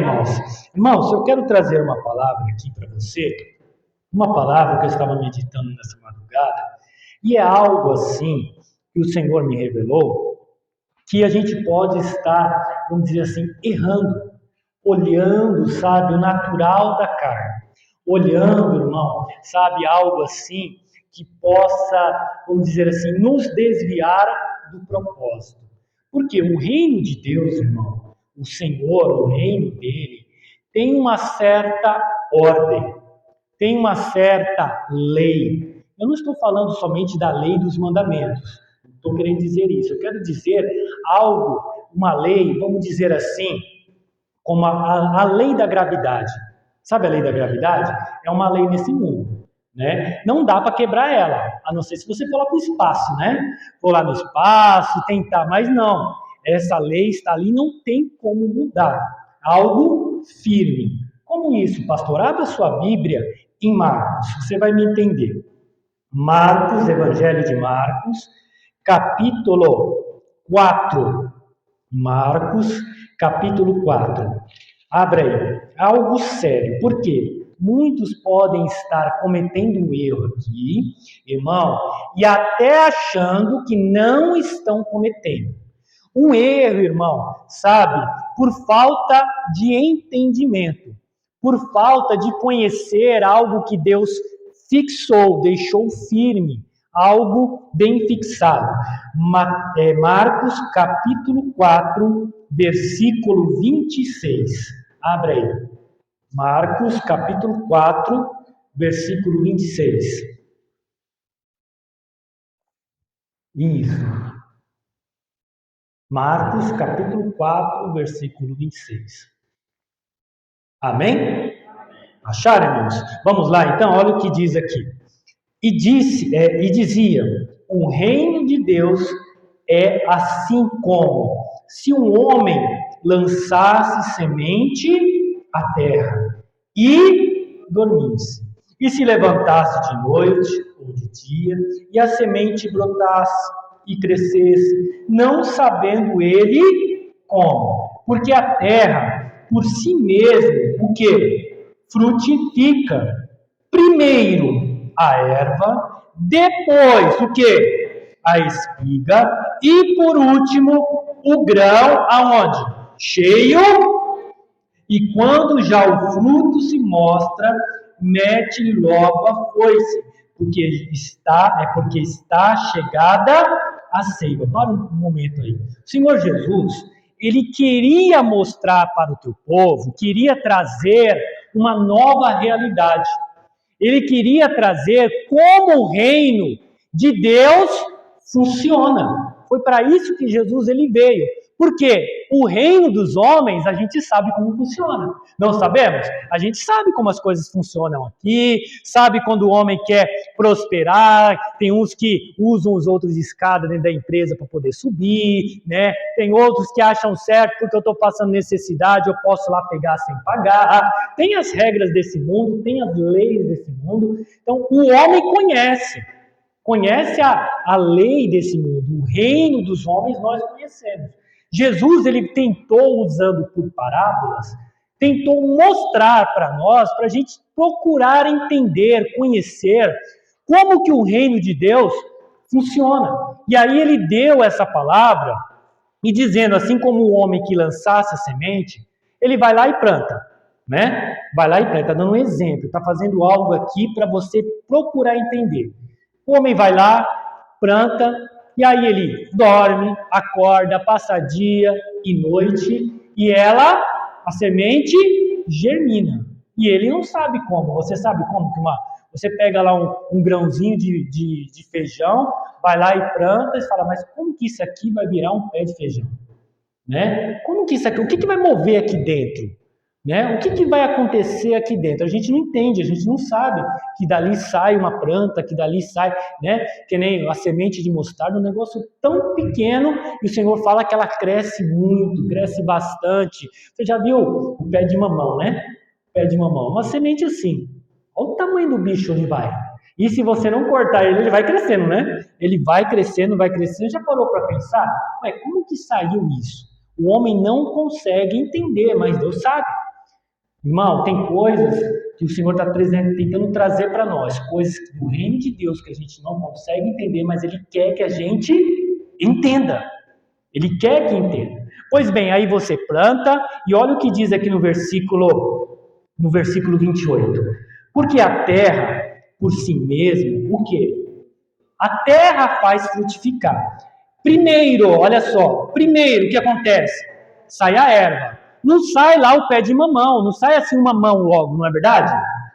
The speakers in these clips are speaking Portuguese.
irmãos? Irmãos, eu quero trazer uma palavra aqui para você, uma palavra que eu estava meditando nessa madrugada, e é algo assim que o Senhor me revelou, que a gente pode estar, vamos dizer assim, errando, olhando, sabe, o natural da carne, olhando, irmão, sabe, algo assim que possa, vamos dizer assim, nos desviar do propósito. Porque o reino de Deus, irmão, o Senhor, o reino dele, tem uma certa ordem, tem uma certa lei. Eu não estou falando somente da lei dos mandamentos, não estou querendo dizer isso. Eu quero dizer algo, uma lei, vamos dizer assim, como a lei da gravidade. Sabe a lei da gravidade? É uma lei nesse mundo, né? Não dá para quebrar ela, a não ser se você for lá para o espaço, né? For lá no espaço, tentar, mas não. Essa lei está ali, não tem como mudar. Algo firme. Como isso, pastor? Abra sua Bíblia em Marcos, você vai me entender. Marcos, Evangelho de Marcos, capítulo 4. Marcos, capítulo 4. Abra aí. Algo sério. Por quê? Muitos podem estar cometendo um erro aqui, irmão, e até achando que não estão cometendo. Um erro, irmão, sabe? Por falta de entendimento, por falta de conhecer algo que Deus fixou, deixou firme, algo bem fixado. Marcos capítulo 4, versículo 26. Abre aí. Marcos capítulo 4, versículo 26. Isso. Marcos capítulo 4, versículo 26. Amém? Acharam, irmãos? Vamos lá, então, olha o que diz aqui. E dizia, o reino de Deus é assim como se um homem lançasse semente à terra e dormisse, e se levantasse de noite ou de dia, e a semente brotasse e crescesse, não sabendo ele como, porque a terra por si mesma, o que? Frutifica, primeiro a erva, depois o que? A espiga, e por último o grão aonde? Cheio, e quando já o fruto se mostra, mete logo a foice, porque está chegada a ceifa. Para um momento aí. O Senhor Jesus, ele queria mostrar para o teu povo, queria trazer uma nova realidade. Ele queria trazer como o reino de Deus funciona. Foi para isso que Jesus ele veio. Porque o reino dos homens, a gente sabe como funciona. Não sabemos? A gente sabe como as coisas funcionam aqui, sabe quando o homem quer prosperar, tem uns que usam os outros de escada dentro da empresa para poder subir, né? Tem outros que acham certo, porque eu estou passando necessidade, eu posso lá pegar sem pagar. Tem as regras desse mundo, tem as leis desse mundo. Então, o homem conhece a lei desse mundo, o reino dos homens nós conhecemos. Jesus, ele tentou, usando por parábolas, tentou mostrar para nós, para a gente procurar entender, conhecer como que o reino de Deus funciona. E aí ele deu essa palavra, e dizendo, assim como o homem que lançasse a semente, ele vai lá e planta, né? Vai lá e planta, está dando um exemplo, está fazendo algo aqui para você procurar entender. O homem vai lá, planta, e aí ele dorme, acorda, passa dia e noite, e a semente germina. E ele não sabe como. Você sabe como? Você pega lá um grãozinho de feijão, vai lá e planta, e fala, mas como que isso aqui vai virar um pé de feijão? Né? Como que isso aqui, o que vai mover aqui dentro? Né? O que vai acontecer aqui dentro? A gente não entende, a gente não sabe que dali sai uma planta, que dali sai, né? Que nem a semente de mostarda, um negócio tão pequeno, e o Senhor fala que ela cresce muito, cresce bastante. Você já viu o pé de mamão, né? Pé de mamão, uma semente assim. Olha o tamanho do bicho onde vai. E se você não cortar ele, ele vai crescendo, né? Ele vai crescendo, vai crescendo. Já parou para pensar? Ué, como que saiu isso? O homem não consegue entender, mas Deus sabe. Irmão, tem coisas que o Senhor está tentando trazer para nós, coisas do reino de Deus que a gente não consegue entender, mas Ele quer que a gente entenda. Ele quer que entenda. Pois bem, aí você planta, e olha o que diz aqui no versículo 28. Porque a terra, por si mesmo, o quê? A terra faz frutificar. Primeiro, olha só, primeiro o que acontece? Sai a erva. Não sai lá o pé de mamão, não sai assim uma mão logo, não é verdade?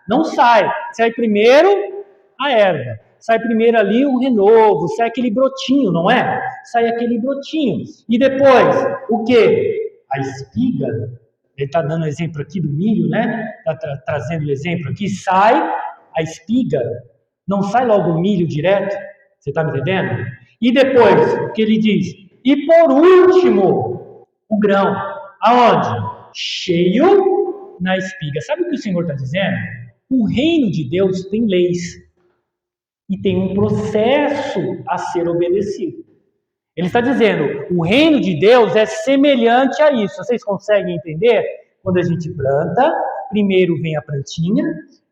Não sai. Sai primeiro a erva. Sai primeiro ali o renovo, sai aquele brotinho, não é? Sai aquele brotinho. E depois, o que? A espiga. Ele está dando exemplo aqui do milho, né? Está trazendo o exemplo aqui. Sai a espiga. Não sai logo o milho direto. Você está me entendendo? E depois, o que ele diz? E por último, o grão. Aonde? Cheio na espiga. Sabe o que o Senhor está dizendo? O reino de Deus tem leis. E tem um processo a ser obedecido. Ele está dizendo, o reino de Deus é semelhante a isso. Vocês conseguem entender? Quando a gente planta, primeiro vem a plantinha,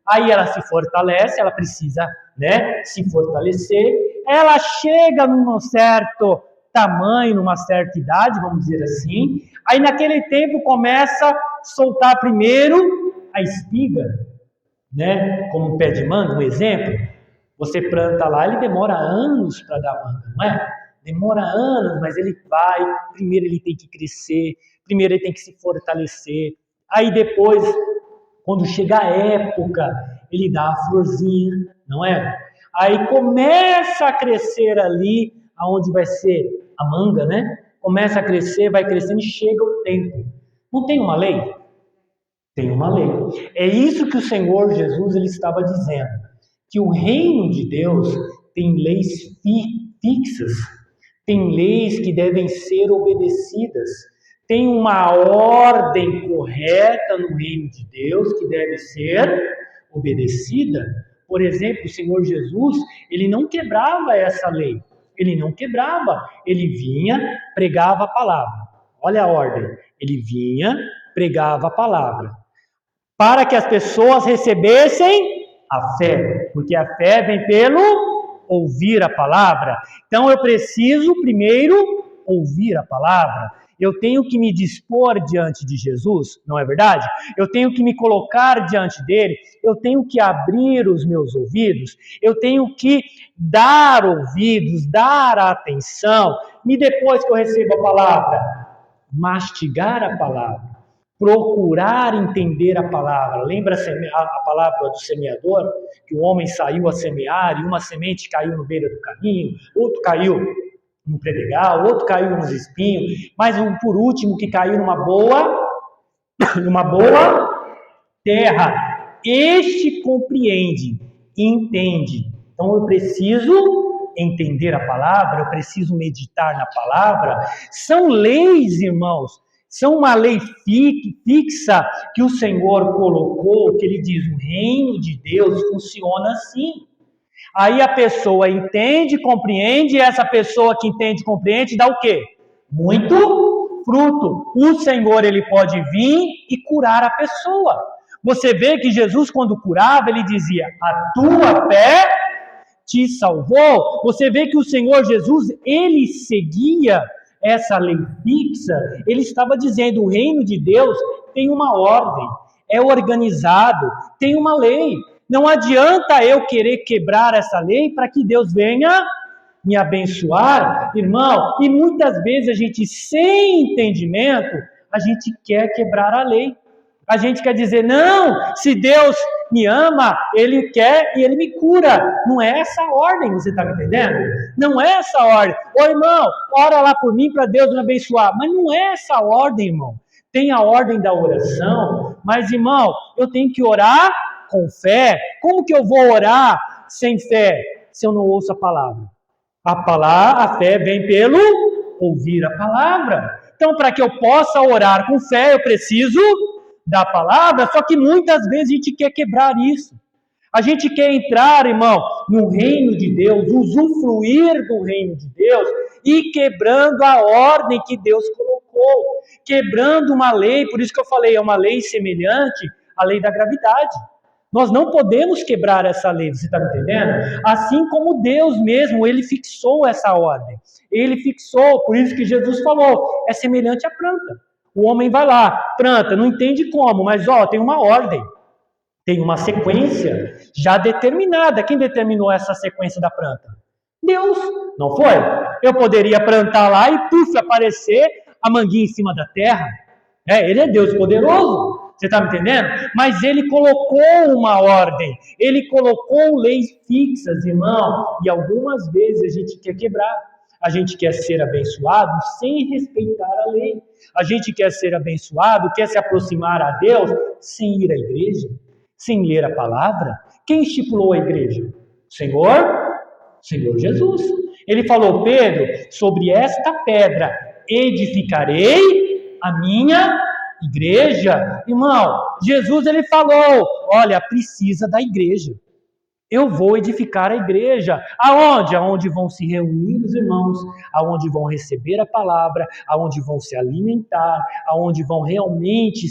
aí ela se fortalece, ela precisa, né, se fortalecer, ela chega num certo tamanho, numa certa idade, vamos dizer assim, aí naquele tempo começa a soltar primeiro a espiga, né, como um pé de manga, um exemplo. Você planta lá, ele demora anos para dar manga, não é? Demora anos, mas ele vai, primeiro ele tem que crescer, primeiro ele tem que se fortalecer, aí depois, quando chega a época, ele dá a florzinha, não é? Aí começa a crescer ali, aonde vai ser a manga, né? Começa a crescer, vai crescendo e chega o tempo. Não tem uma lei? Tem uma lei. É isso que o Senhor Jesus ele estava dizendo, que o reino de Deus tem leis fixas, tem leis que devem ser obedecidas, tem uma ordem correta no reino de Deus que deve ser obedecida. Por exemplo, o Senhor Jesus, ele não quebrava essa lei, ele não quebrava, ele vinha, pregava a palavra. Olha a ordem, ele vinha, pregava a palavra, para que as pessoas recebessem a fé, porque a fé vem pelo ouvir a palavra. Então eu preciso primeiro ouvir a palavra. Eu tenho que me dispor diante de Jesus, não é verdade? Eu tenho que me colocar diante dele, eu tenho que abrir os meus ouvidos, eu tenho que dar ouvidos, dar atenção, e depois que eu recebo a palavra, mastigar a palavra, procurar entender a palavra. Lembra a palavra do semeador? Que o homem saiu a semear e uma semente caiu no beira do caminho, outro caiu no predregal, outro caiu nos espinhos, mas por último que caiu numa boa terra. Este compreende, entende. Então eu preciso entender a palavra, eu preciso meditar na palavra. São leis, irmãos, são uma lei fixa que o Senhor colocou, que ele diz, o reino de Deus funciona assim. Aí a pessoa entende, compreende, e essa pessoa que entende, compreende, dá o quê? Muito fruto. O Senhor, ele pode vir e curar a pessoa. Você vê que Jesus, quando curava, ele dizia, a tua fé te salvou. Você vê que o Senhor Jesus, ele seguia essa lei fixa, ele estava dizendo, o reino de Deus tem uma ordem, é organizado, tem uma lei. Não adianta eu querer quebrar essa lei para que Deus venha me abençoar, irmão. E muitas vezes a gente, sem entendimento, a gente quer quebrar a lei. A gente quer dizer, não, se Deus me ama, Ele quer e Ele me cura. Não é essa a ordem, você está me entendendo? Não é essa a ordem. Ô irmão, ora lá por mim para Deus me abençoar. Mas não é essa a ordem, irmão. Tem a ordem da oração, mas irmão, eu tenho que orar com fé. Como que eu vou orar sem fé, se eu não ouço a palavra? A fé vem pelo ouvir a palavra. Então, para que eu possa orar com fé, eu preciso da palavra, só que muitas vezes a gente quer quebrar isso. A gente quer entrar, irmão, no reino de Deus, usufruir do reino de Deus e quebrando a ordem que Deus colocou, quebrando uma lei, por isso que eu falei, é uma lei semelhante a lei da gravidade. Nós não podemos quebrar essa lei, você está me entendendo? Assim como Deus mesmo, ele fixou essa ordem. Ele fixou, por isso que Jesus falou, é semelhante à planta. O homem vai lá, planta, não entende como, mas tem uma ordem. Tem uma sequência já determinada. Quem determinou essa sequência da planta? Deus, não foi? Eu poderia plantar lá e, aparecer a manguinha em cima da terra. Ele é Deus poderoso. Você está me entendendo? Mas ele colocou uma ordem. Ele colocou leis fixas, irmão. E algumas vezes a gente quer quebrar. A gente quer ser abençoado sem respeitar a lei. A gente quer ser abençoado, quer se aproximar a Deus sem ir à igreja, sem ler a palavra. Quem estipulou a igreja? O Senhor Jesus. Ele falou, Pedro, sobre esta pedra edificarei a minha igreja. Irmão, Jesus ele falou, olha, precisa da igreja. Eu vou edificar a igreja. Aonde? Aonde vão se reunir os irmãos, aonde vão receber a palavra, aonde vão se alimentar, aonde vão realmente,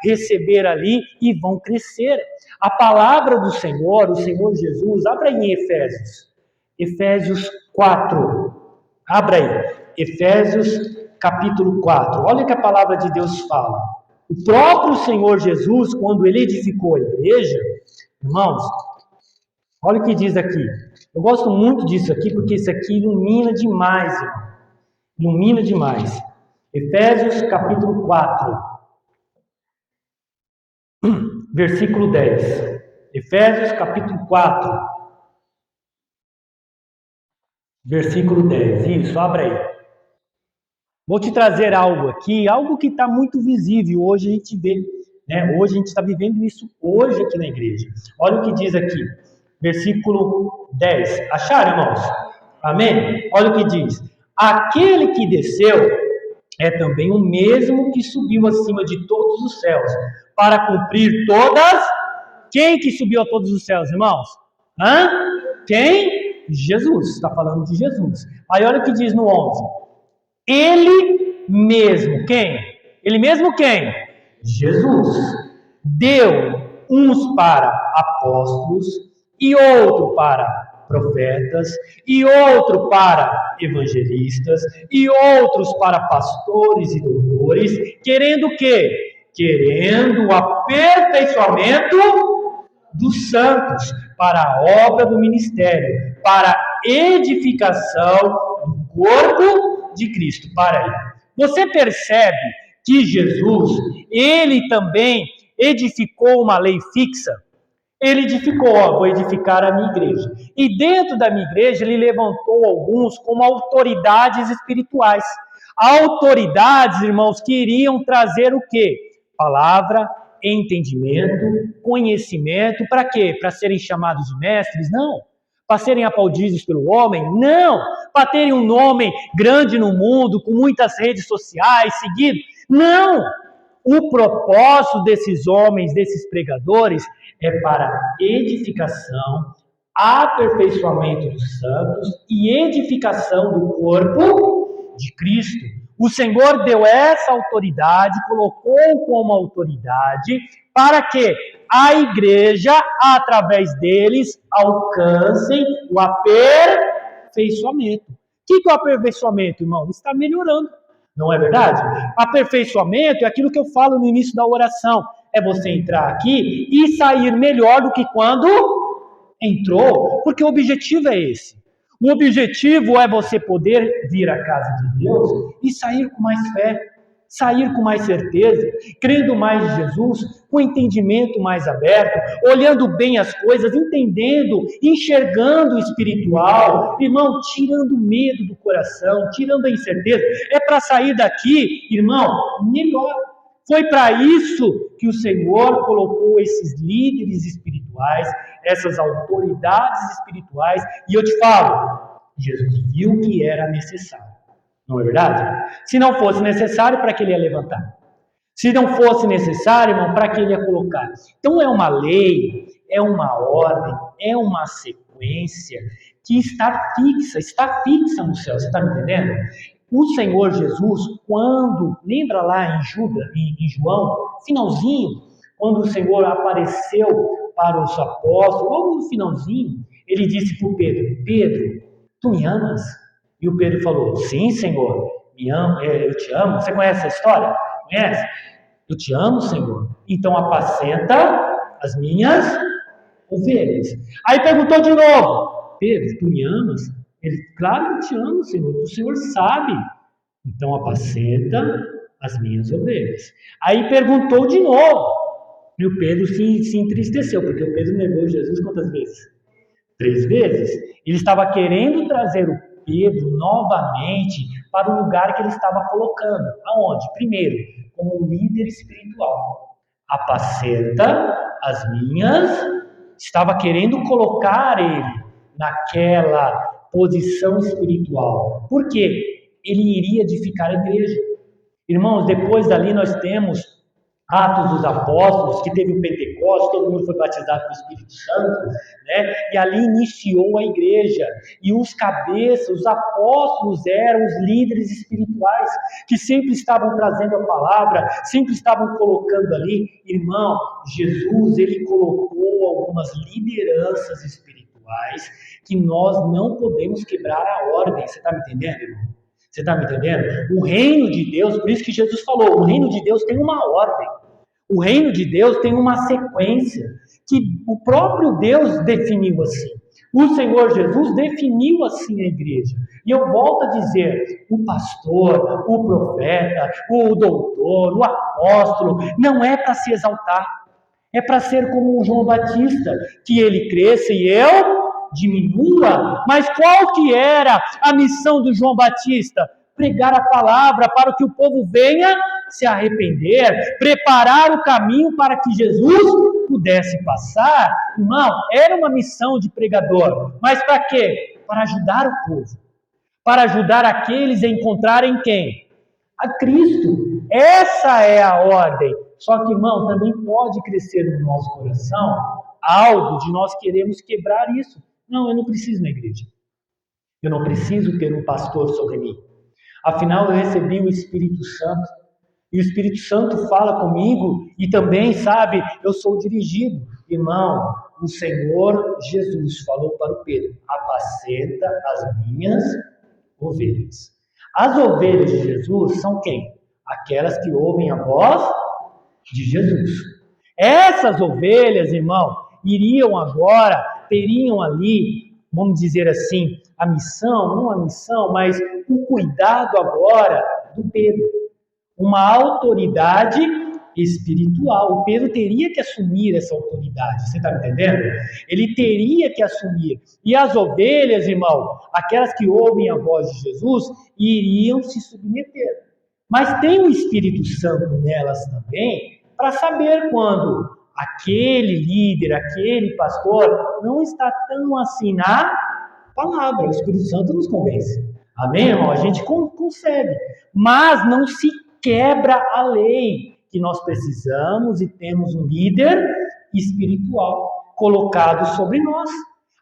receber ali e vão crescer. A palavra do Senhor, o Senhor Jesus, abra aí em Efésios 4. Abra aí, Efésios capítulo 4. Olha o que a palavra de Deus fala. O próprio Senhor Jesus, quando ele edificou a igreja, irmãos, olha o que diz aqui. Eu gosto muito disso aqui, porque isso aqui ilumina demais, irmão. Ilumina demais. Efésios capítulo 4, versículo 10. Efésios capítulo 4, versículo 10. Isso, abra aí. Vou te trazer algo aqui, algo que está muito visível. Hoje a gente vê, Hoje a gente está vivendo isso hoje aqui na igreja. Olha o que diz aqui. Versículo 10. Acharam, irmãos? Amém? Olha o que diz. Aquele que desceu é também o mesmo que subiu acima de todos os céus, para cumprir todas... Quem que subiu a todos os céus, irmãos? Quem? Jesus. Está falando de Jesus. Aí olha o que diz no 11. Ele mesmo, quem? Ele mesmo quem? Jesus. Deu uns para apóstolos, e outro para profetas, e outro para evangelistas, e outros para pastores e doutores, querendo o quê? Querendo o aperfeiçoamento dos santos, para a obra do ministério, para a edificação do corpo de Cristo. Para aí. Você percebe que Jesus, ele também edificou uma lei fixa? Ele edificou, vou edificar a minha igreja. E dentro da minha igreja, ele levantou alguns como autoridades espirituais. Autoridades, irmãos, que iriam trazer o quê? Palavra, entendimento, conhecimento. Para quê? Para serem chamados de mestres? Não. Para serem aplaudidos pelo homem? Não. Para terem um nome grande no mundo, com muitas redes sociais, seguido? Não. O propósito desses homens, desses pregadores, é para edificação, aperfeiçoamento dos santos e edificação do corpo de Cristo. O Senhor deu essa autoridade, colocou como autoridade, para que a igreja, através deles, alcancem o aperfeiçoamento. O que é o aperfeiçoamento, irmão? Está melhorando. Não é verdade? Aperfeiçoamento é aquilo que eu falo no início da oração. É você entrar aqui e sair melhor do que quando entrou. Porque o objetivo é esse. O objetivo é você poder vir à casa de Deus e sair com mais fé, sair com mais certeza, crendo mais em Jesus, com entendimento mais aberto, olhando bem as coisas, entendendo, enxergando o espiritual, irmão, tirando o medo do coração, tirando a incerteza. É para sair daqui, irmão, melhor. Foi para isso que o Senhor colocou esses líderes espirituais, essas autoridades espirituais, e eu te falo, Jesus viu que era necessário. Não é verdade? Se não fosse necessário, para que ele ia levantar? Se não fosse necessário, irmão, para que ele ia colocar? Então é uma lei, é uma ordem, é uma sequência que está fixa no céu. Você está me entendendo? O Senhor Jesus, quando, lembra lá em João, finalzinho, quando o Senhor apareceu para os apóstolos, logo no finalzinho, ele disse para o Pedro: Pedro, tu me amas? E o Pedro falou: sim, Senhor, me amo, eu te amo. Você conhece essa história? Conhece? Eu te amo, Senhor. Então apacenta as minhas ovelhas. Aí perguntou de novo: Pedro, tu me amas? Ele: claro que eu te amo, Senhor. O Senhor sabe. Então apacenta as minhas ovelhas. Aí perguntou de novo. E o Pedro se entristeceu, porque o Pedro negou Jesus quantas vezes? 3 vezes. Ele estava querendo trazer o Pedro novamente para o lugar que ele estava colocando. Aonde? Primeiro, como líder espiritual. Apacenta as minhas. Estava querendo colocar ele naquela posição espiritual. Por quê? Ele iria edificar a igreja. Irmãos, depois dali nós temos Atos dos Apóstolos, que teve o Pentecostes, todo mundo foi batizado com o Espírito Santo, né? E ali iniciou a igreja. E os cabeças, os apóstolos eram os líderes espirituais, que sempre estavam trazendo a palavra, sempre estavam colocando ali. Irmão, Jesus, ele colocou algumas lideranças espirituais que nós não podemos quebrar a ordem. Você está me entendendo, irmão? Você está me entendendo? O reino de Deus, por isso que Jesus falou, o reino de Deus tem uma ordem. O reino de Deus tem uma sequência que o próprio Deus definiu assim. O Senhor Jesus definiu assim a igreja. E eu volto a dizer, o pastor, o profeta, o doutor, o apóstolo, não é para se exaltar. É para ser como o João Batista, que ele cresça e eu diminua. Mas qual que era a missão do João Batista? Pregar a palavra para que o povo venha se arrepender, preparar o caminho para que Jesus pudesse passar. Irmão, era uma missão de pregador, mas para quê? Para ajudar o povo, para ajudar aqueles a encontrarem quem? A Cristo. Essa é a ordem. Só que, irmão, também pode crescer no nosso coração algo de nós queremos quebrar isso. Não, eu não preciso na igreja. Eu não preciso ter um pastor sobre mim. Afinal, eu recebi o Espírito Santo. E o Espírito Santo fala comigo e também, sabe, eu sou dirigido. Irmão, o Senhor Jesus falou para o Pedro: apacenta as minhas ovelhas. As ovelhas de Jesus são quem? Aquelas que ouvem a voz de Jesus. Essas ovelhas, irmão, iriam agora, teriam ali, vamos dizer assim, a missão, não a missão, mas o cuidado agora do Pedro. Uma autoridade espiritual. O Pedro teria que assumir essa autoridade, você está me entendendo? Ele teria que assumir. E as ovelhas, irmão, aquelas que ouvem a voz de Jesus, iriam se submeter. Mas tem o Espírito Santo nelas também, para saber quando aquele líder, aquele pastor, não está tão assim na palavra. O Espírito Santo nos convence. Amém, irmão? A gente consegue. Mas não se quebra a lei, que nós precisamos e temos um líder espiritual colocado sobre nós.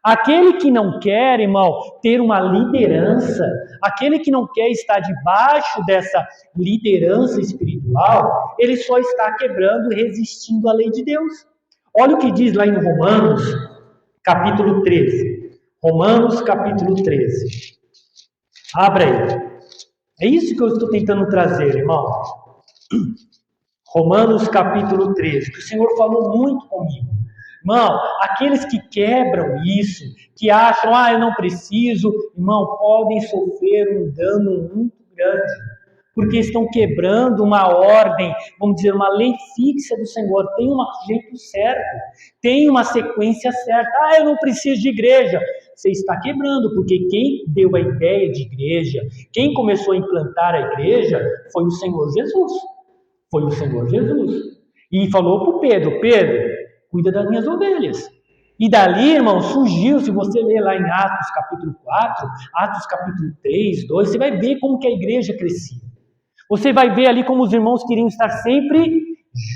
Aquele que não quer, irmão, ter uma liderança, aquele que não quer estar debaixo dessa liderança espiritual, ele só está quebrando e resistindo à lei de Deus. Olha o que diz lá em Romanos, capítulo 13. Romanos, capítulo 13. Abra aí. É isso que eu estou tentando trazer, irmão. Romanos capítulo 13, que o Senhor falou muito comigo. Irmão, aqueles que quebram isso, que acham, eu não preciso, irmão, podem sofrer um dano muito grande, porque estão quebrando uma ordem, vamos dizer, uma lei fixa do Senhor. Tem um jeito certo, tem uma sequência certa. Eu não preciso de igreja. Você está quebrando, porque quem deu a ideia de igreja, quem começou a implantar a igreja, foi o Senhor Jesus. Foi o Senhor Jesus. E falou para o Pedro: Pedro, cuida das minhas ovelhas. E dali, irmão, surgiu, se você ler lá em Atos capítulo 4, Atos capítulo 3, 2, você vai ver como que a igreja crescia. Você vai ver ali como os irmãos queriam estar sempre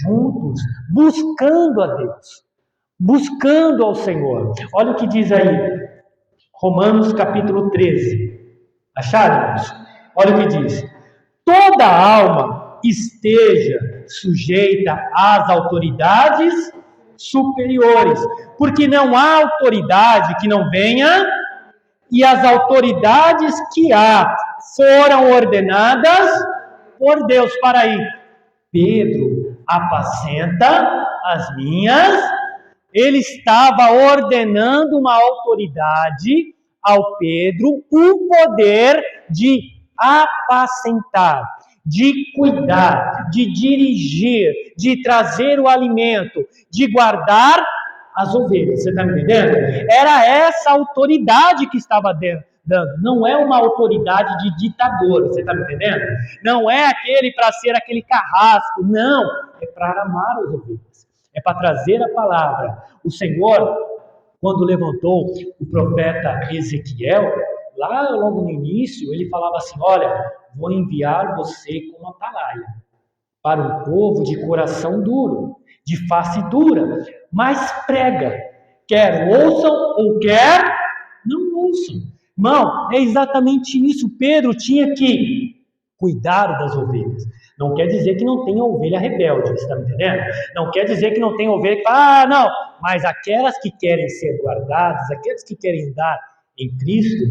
juntos, buscando a Deus, buscando ao Senhor. Olha o que diz aí, Romanos capítulo 13. Acharam, irmãos? Olha o que diz: toda alma esteja sujeita às autoridades superiores, porque não há autoridade que não venha, e as autoridades que há foram ordenadas por Deus. Para aí, Pedro, apacenta as minhas. Ele estava ordenando uma autoridade ao Pedro, o poder de apacentar, de cuidar, de dirigir, de trazer o alimento, de guardar as ovelhas. Você está me entendendo? Era essa autoridade que estava dando. Não é uma autoridade de ditador. Você está me entendendo? Não é aquele para ser aquele carrasco. Não. É para amar as ovelhas. É para trazer a palavra. O Senhor, quando levantou o profeta Ezequiel, lá logo no início, ele falava assim: olha, vou enviar você como atalaia para um povo de coração duro, de face dura, mas prega, quer ouçam ou quer não ouçam. Irmão, é exatamente isso. Pedro tinha que cuidar das ovelhas. Não quer dizer que não tenha ovelha rebelde, você está me entendendo? Não quer dizer que não tenha ovelha que fala, não, mas aquelas que querem ser guardadas, aquelas que querem andar em Cristo,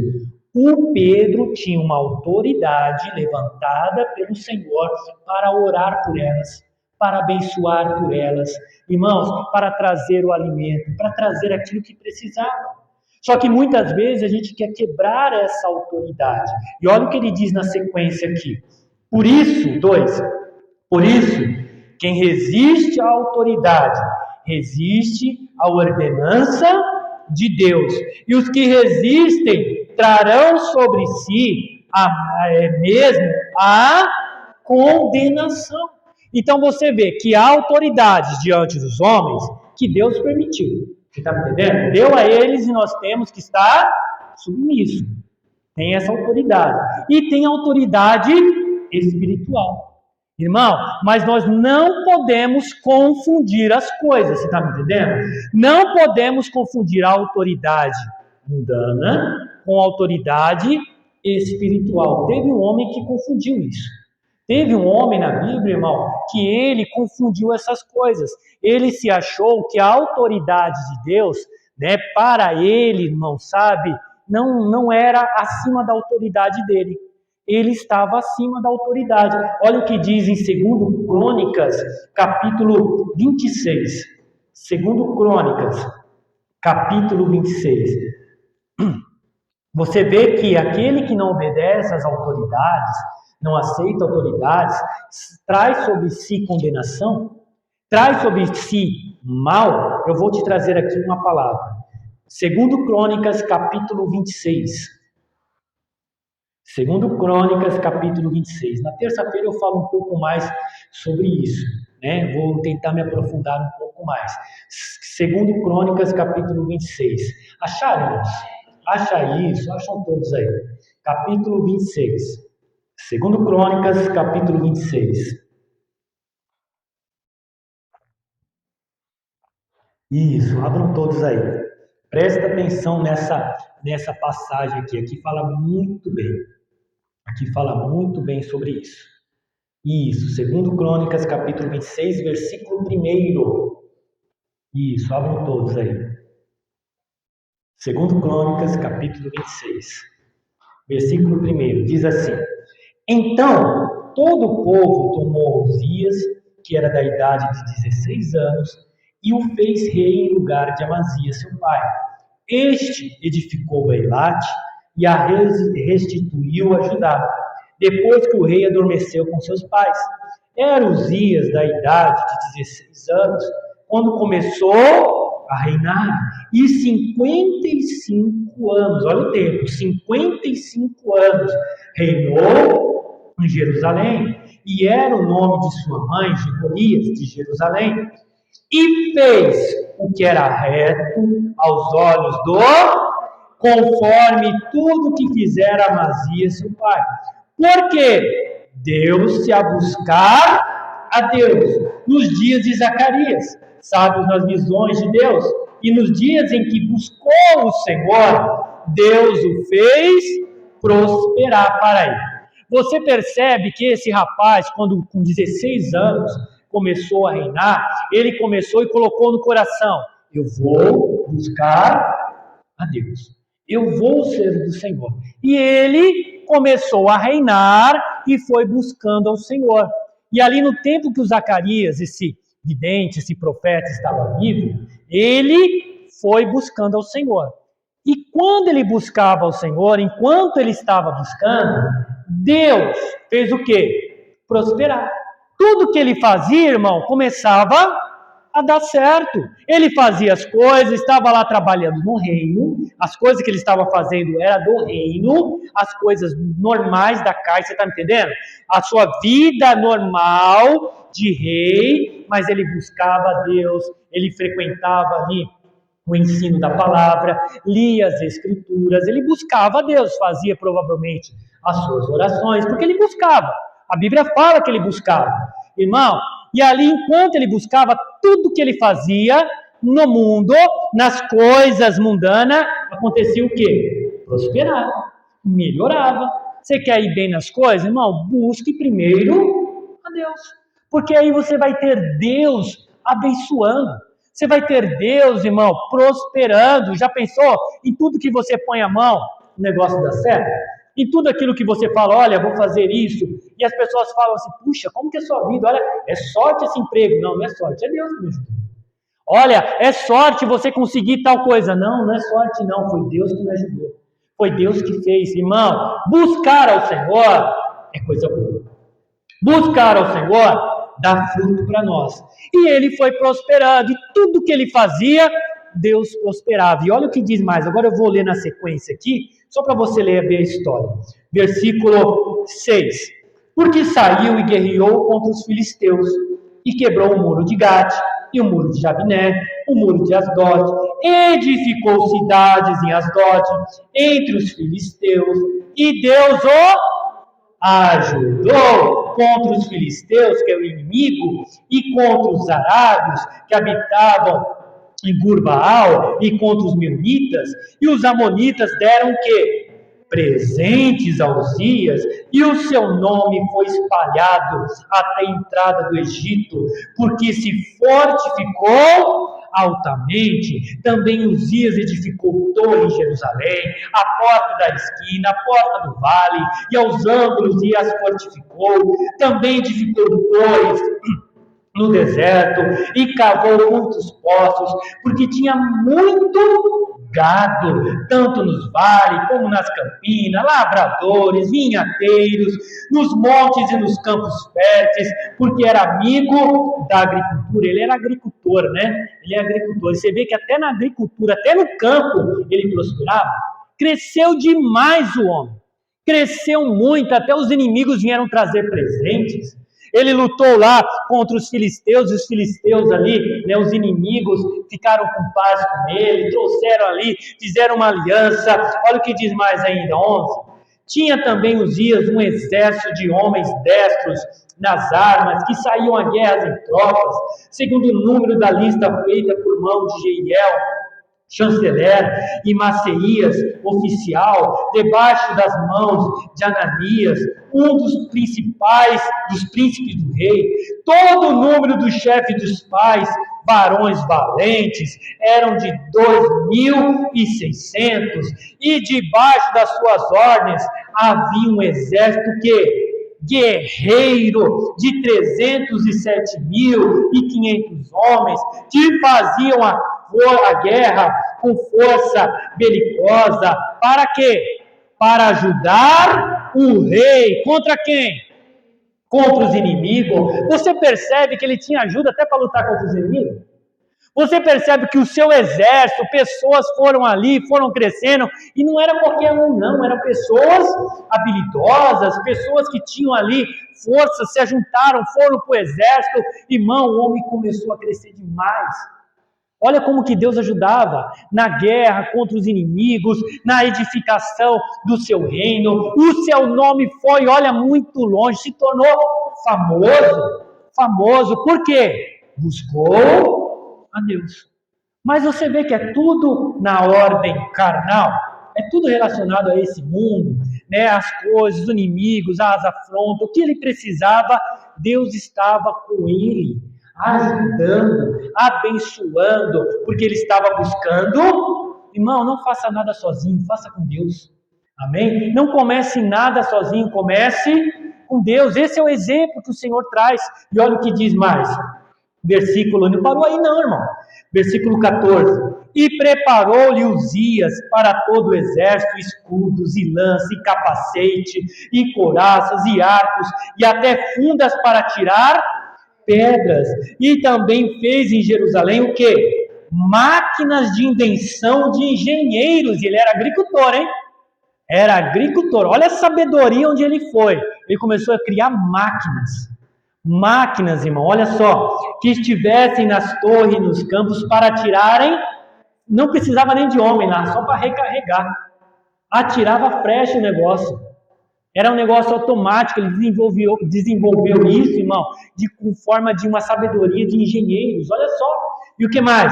o Pedro tinha uma autoridade levantada pelo Senhor para orar por elas, para abençoar por elas, irmãos, para trazer o alimento, para trazer aquilo que precisava. Só que muitas vezes a gente quer quebrar essa autoridade. E olha o que ele diz na sequência aqui. Por isso, quem resiste à autoridade, resiste à ordenança de Deus. E os que resistem trarão sobre si mesmo a condenação. Então você vê que há autoridades diante dos homens que Deus permitiu. Você está me entendendo? Deu a eles e nós temos que estar submissos. Tem essa autoridade. E tem autoridade espiritual. Irmão, mas nós não podemos confundir as coisas. Você está me entendendo? Não podemos confundir a autoridade mundana com a autoridade espiritual. Teve um homem que confundiu isso. Teve um homem na Bíblia, irmão, que ele confundiu essas coisas. Ele se achou que a autoridade de Deus, né, para ele, irmão, sabe, não era acima da autoridade dele. Ele estava acima da autoridade. Olha o que diz em 2 Crônicas, capítulo 26. 2 Crônicas, capítulo 26. Você vê que aquele que não obedece às autoridades, não aceita autoridades, traz sobre si condenação, traz sobre si mal. Eu vou te trazer aqui uma palavra. 2 Crônicas, capítulo 26. 2 Crônicas, capítulo 26. Na terça-feira eu falo um pouco mais sobre isso, né? Vou tentar me aprofundar um pouco mais. 2 Crônicas, capítulo 26. Acharam, irmãos? Acha isso? Acham todos aí. Capítulo 26. 2 Crônicas, capítulo 26. Isso, abram todos aí. Presta atenção nessa passagem aqui. Aqui fala muito bem. Aqui fala muito bem sobre isso. Isso, 2 Crônicas, capítulo 26, versículo 1. Isso, abram todos aí. 2 Crônicas, capítulo 26, versículo 1. Diz assim: Então, todo o povo tomou Uzias, que era da idade de 16 anos, e o fez rei em lugar de Amazias, seu pai. Este edificou Eilate e a restituiu a Judá, depois que o rei adormeceu com seus pais. Era Uzias da idade de 16 anos, quando começou a reinar, e 55 anos, olha o tempo, 55 anos, reinou em Jerusalém, e era o nome de sua mãe, Jeconias, de Jerusalém, e fez o que era reto aos olhos conforme tudo que fizera Amazias, seu pai. Porque deu-se a buscar a Deus nos dias de Zacarias, sábios nas visões de Deus, e nos dias em que buscou o Senhor, Deus o fez prosperar. Para aí. Você percebe que esse rapaz, quando com 16 anos começou a reinar, ele começou e colocou no coração: eu vou buscar a Deus, eu vou ser do Senhor. E ele começou a reinar e foi buscando ao Senhor. E ali no tempo que o Zacarias, esse vidente, esse profeta estava vivo, ele foi buscando ao Senhor. E quando ele buscava ao Senhor, enquanto ele estava buscando, Deus fez o quê? Prosperar. Tudo que ele fazia, irmão, começava a dar certo. Ele fazia as coisas, estava lá trabalhando no reino, as coisas que ele estava fazendo era do reino, as coisas normais da casa, você está me entendendo? A sua vida normal de rei, mas ele buscava a Deus, ele frequentava ali o ensino da palavra, lia as escrituras, ele buscava a Deus, fazia provavelmente as suas orações, porque ele buscava. A Bíblia fala que ele buscava. Irmão, e ali enquanto ele buscava, tudo que ele fazia no mundo, nas coisas mundanas, acontecia o quê? Prosperava, melhorava. Você quer ir bem nas coisas? Irmão, busque primeiro a Deus. Porque aí você vai ter Deus abençoando. Você vai ter Deus, irmão, prosperando. Já pensou? Em tudo que você põe a mão, o negócio dá certo? Em tudo aquilo que você fala, olha, vou fazer isso. E as pessoas falam assim, puxa, como que é a sua vida? Olha, é sorte esse emprego. Não, não é sorte, é Deus que me ajuda. Olha, é sorte você conseguir tal coisa. Não, não é sorte não, foi Deus que me ajudou. Foi Deus que fez. Irmão, buscar ao Senhor é coisa boa. Buscar ao Senhor dá fruto para nós. E ele foi prosperando, e tudo que ele fazia, Deus prosperava. E olha o que diz mais, agora eu vou ler na sequência aqui, só para você ler a história. Versículo 6. Porque saiu e guerreou contra os filisteus, e quebrou o muro de Gate, e o muro de Jabiné, o muro de Asdod, edificou cidades em Asdod, entre os filisteus, e Deus o ajudou contra os filisteus, que é o inimigo, e contra os arábios, que habitavam em Gurbaal, e contra os meunitas, e os amonitas deram o quê? Presentes a Uzias, e o seu nome foi espalhado até a entrada do Egito, porque se fortificou altamente. Também Uzias edificou torre em Jerusalém, a porta da esquina, a porta do vale, e aos ângulos e as fortificou. Também edificou torres no deserto e cavou muitos poços, porque tinha muito gado, tanto nos vales como nas campinas, lavradores, vinhateiros, nos montes e nos campos férteis, porque era amigo da agricultura. Ele era agricultor, né? Ele é agricultor. E você vê que até na agricultura, até no campo, ele prosperava. Cresceu demais o homem. Cresceu muito, até os inimigos vieram trazer presentes. Ele lutou lá contra os filisteus, e os filisteus ali, né, os inimigos, ficaram com paz com ele, trouxeram ali, fizeram uma aliança. Olha o que diz mais ainda, 11. Tinha também Uzias um exército de homens destros nas armas, que saíam a guerras em tropas, segundo o número da lista feita por mão de Jeiel, chanceler, e Maceias, oficial, debaixo das mãos de Ananias, um dos principais dos príncipes do rei. Todo o número dos chefes dos pais, varões valentes, eram de 2.600, e debaixo das suas ordens havia um exército que guerreiro de 307.500 homens, que faziam a guerra com força belicosa. Para quê? Para ajudar o rei. Contra quem? Contra os inimigos. Você percebe que ele tinha ajuda até para lutar contra os inimigos? Você percebe que o seu exército, pessoas foram ali, foram crescendo, e não era qualquer um não, eram pessoas habilidosas, pessoas que tinham ali força, se ajuntaram, foram para o exército. Irmão, o homem começou a crescer demais. Olha como que Deus ajudava na guerra contra os inimigos, na edificação do seu reino. O seu nome foi, olha, muito longe, se tornou famoso. Famoso, por quê? Buscou a Deus. Mas você vê que é tudo na ordem carnal, é tudo relacionado a esse mundo, né, as coisas, os inimigos, as afrontas, o que ele precisava, Deus estava com ele, ajudando, abençoando, porque ele estava buscando. Irmão, não faça nada sozinho, faça com Deus. Amém? Não comece nada sozinho, comece com Deus. Esse é o exemplo que o Senhor traz. E olha o que diz mais. Versículo, não parou aí não, irmão. Versículo 14. E preparou-lhe Uzias para todo o exército escudos e lança e capacete e couraças e arcos e até fundas para tirar pedras. E também fez em Jerusalém o quê? Máquinas de invenção de engenheiros. E ele era agricultor, hein? Era agricultor. Olha a sabedoria onde ele foi. Ele começou a criar máquinas. Máquinas, irmão, olha só. Que estivessem nas torres, nos campos, para tirarem. Não precisava nem de homem lá, só para recarregar. Atirava flecha o negócio. Era um negócio automático. Ele desenvolveu isso, irmão, com forma de uma sabedoria de engenheiros. Olha só. E o que mais?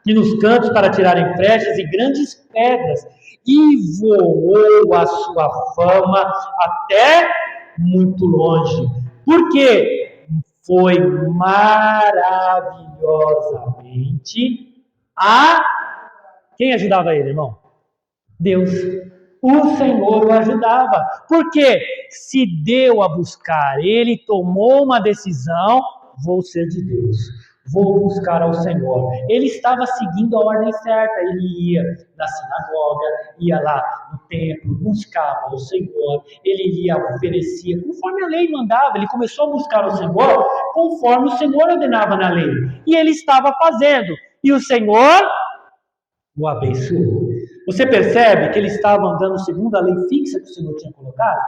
E nos cantos para tirarem flechas e grandes pedras. E voou a sua fama até muito longe. Por quê? Foi maravilhosamente quem ajudava ele, irmão? Deus. O Senhor o ajudava. Porque se deu a buscar, ele tomou uma decisão, vou ser de Deus. Vou buscar ao Senhor. Ele estava seguindo a ordem certa. Ele ia na sinagoga, ia lá no templo, buscava o Senhor. Ele ia, oferecia, conforme a lei mandava. Ele começou a buscar o Senhor, conforme o Senhor ordenava na lei. E ele estava fazendo. E o Senhor o abençoou. Você percebe que ele estava andando segundo a lei fixa que o Senhor tinha colocado?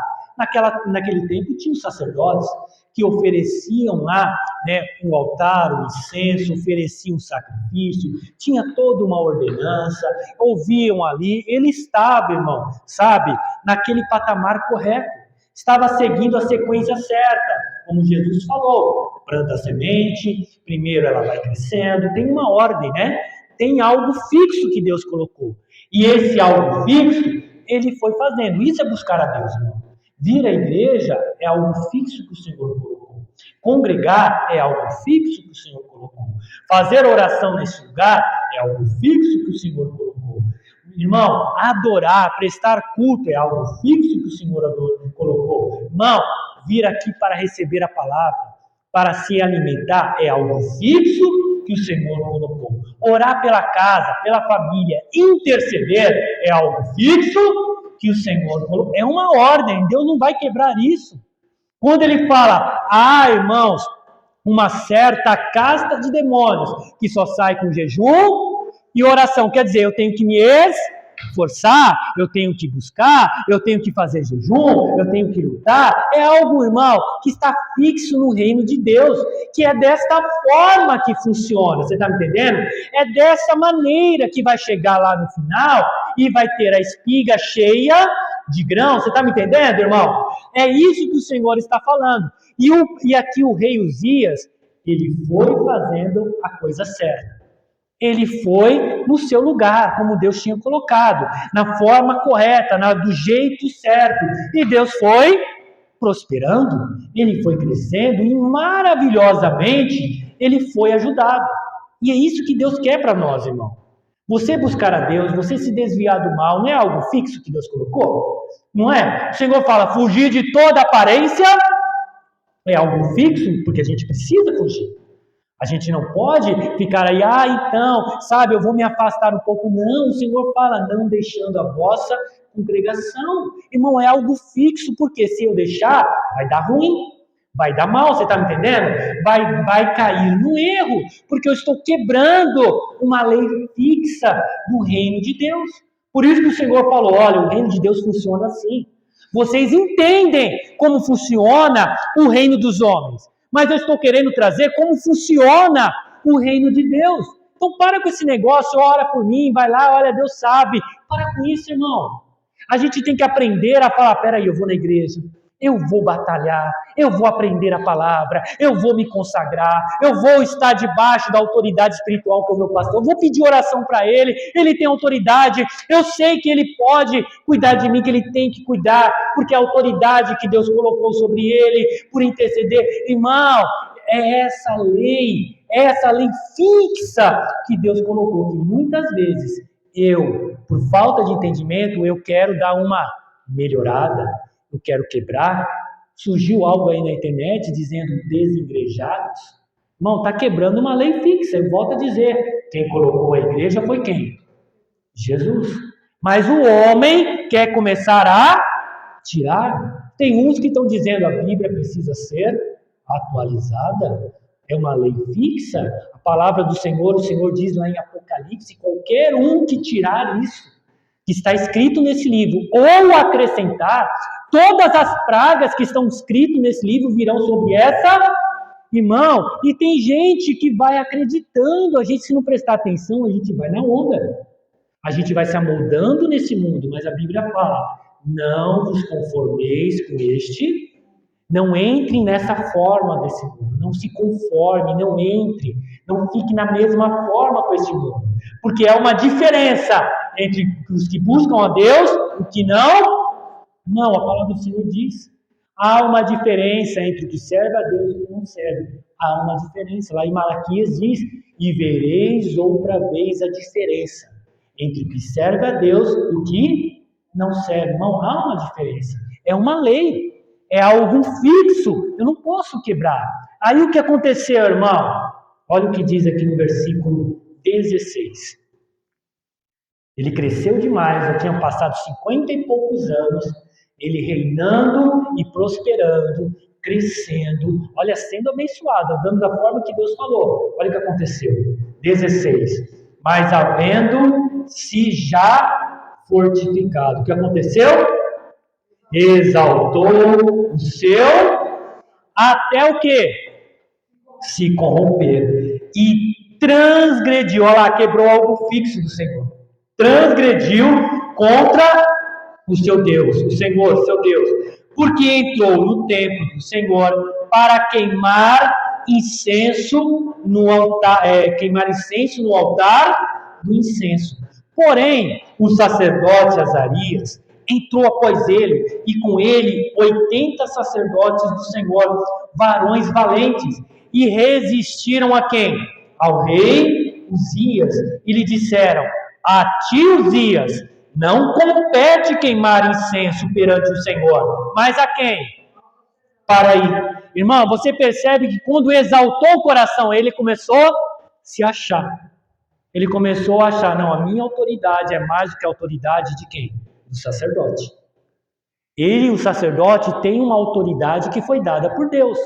Naquele tempo tinha os sacerdotes que ofereciam lá, né, o altar, o incenso, ofereciam sacrifício, tinha toda uma ordenança, ouviam ali, ele estava, irmão, sabe, naquele patamar correto, estava seguindo a sequência certa, como Jesus falou, planta a semente, primeiro ela vai crescendo, tem uma ordem, né? Tem algo fixo que Deus colocou. E esse algo fixo, ele foi fazendo. Isso é buscar a Deus, irmão. Vir à igreja é algo fixo que o Senhor colocou. Congregar é algo fixo que o Senhor colocou. Fazer oração nesse lugar é algo fixo que o Senhor colocou. Irmão, adorar, prestar culto é algo fixo que o Senhor colocou. Irmão, vir aqui para receber a palavra, para se alimentar é algo fixo que o Senhor colocou. Orar pela casa, pela família, interceder é algo fixo que o Senhor colocou. É uma ordem, Deus não vai quebrar isso. Quando ele fala, irmãos, uma certa casta de demônios que só sai com jejum e oração, quer dizer, eu tenho que me esforçar, eu tenho que buscar, eu tenho que fazer jejum, eu tenho que lutar. É algo, irmão, que está fixo no reino de Deus, que é desta forma que funciona, você está me entendendo? É dessa maneira que vai chegar lá no final e vai ter a espiga cheia de grão, você está me entendendo, irmão? É isso que o Senhor está falando. E aqui o rei Uzias, ele foi fazendo a coisa certa. Ele foi no seu lugar, como Deus tinha colocado, na forma correta, do jeito certo. E Deus foi prosperando, ele foi crescendo e maravilhosamente ele foi ajudado. E é isso que Deus quer para nós, irmão. Você buscar a Deus, você se desviar do mal, não é algo fixo que Deus colocou? Não é? O Senhor fala, fugir de toda aparência é algo fixo, porque a gente precisa fugir. A gente não pode ficar aí, então, sabe, eu vou me afastar um pouco. Não, o Senhor fala, não deixando a vossa congregação. Irmão, é algo fixo, porque se eu deixar, vai dar ruim, vai dar mal, você está me entendendo? Vai cair no erro, porque eu estou quebrando uma lei fixa do reino de Deus. Por isso que o Senhor falou, olha, o reino de Deus funciona assim. Vocês entendem como funciona o reino dos homens, mas eu estou querendo trazer como funciona o reino de Deus. Então para com esse negócio, ora por mim, vai lá, olha, Deus sabe. Para com isso, irmão. A gente tem que aprender a falar, peraí, eu vou na igreja, eu vou batalhar, eu vou aprender a palavra, eu vou me consagrar, eu vou estar debaixo da autoridade espiritual que é o meu pastor, eu vou pedir oração para ele tem autoridade, eu sei que ele pode cuidar de mim, que ele tem que cuidar, porque a autoridade que Deus colocou sobre ele, por interceder, irmão, é essa lei fixa que Deus colocou, que muitas vezes por falta de entendimento, eu quero dar uma melhorada, eu quero quebrar. Surgiu algo aí na internet dizendo desengrejados. Irmão, está quebrando uma lei fixa. Eu volto a dizer, quem colocou a igreja foi quem? Jesus. Mas o homem quer começar a tirar. Tem uns que estão dizendo a Bíblia precisa ser atualizada. É uma lei fixa. A palavra do Senhor, o Senhor diz lá em Apocalipse, qualquer um que tirar isso, que está escrito nesse livro, ou acrescentar, todas as pragas que estão escritas nesse livro virão sobre essa, irmão. E tem gente que vai acreditando. A gente, se não prestar atenção, a gente vai na onda. A gente vai se amoldando nesse mundo, mas a Bíblia fala, não vos conformeis com este, não entrem nessa forma desse mundo, não se conforme, não entre, não fique na mesma forma com esse mundo, porque é uma diferença entre os que buscam a Deus e os que não, a palavra do Senhor diz, há uma diferença entre o que serve a Deus e o que não serve, há uma diferença, lá em Malaquias diz, e vereis outra vez a diferença entre o que serve a Deus e o que não serve. Irmão, há uma diferença. É uma lei. É algo fixo. Eu não posso quebrar. Aí o que aconteceu, irmão? Olha o que diz aqui no versículo 16. Ele cresceu demais. Já tinham passado 50 e poucos anos. Ele reinando e prosperando, crescendo. Olha, sendo abençoado, andando da forma que Deus falou. Olha o que aconteceu. 16. Mas havendo-se já fortificado. O que aconteceu? Exaltou o seu até o quê? Se corromper. E transgrediu, olha lá, quebrou algo fixo do Senhor. Transgrediu contra o seu Deus, o Senhor, seu Deus. Porque entrou no templo do Senhor para queimar incenso no altar, do incenso. Porém, o sacerdote Azarias entrou após ele, e com ele 80 sacerdotes do Senhor, varões valentes, e resistiram a quem? Ao rei Uzias, e lhe disseram, a ti, Uzias, não compete queimar incenso perante o Senhor, mas a quem? Para ir. Irmão, você percebe que quando exaltou o coração, ele começou a se achar. Ele começou a achar, não, a minha autoridade é mais do que a autoridade de quem? Do sacerdote. Ele, o sacerdote, tem uma autoridade que foi dada por Deus.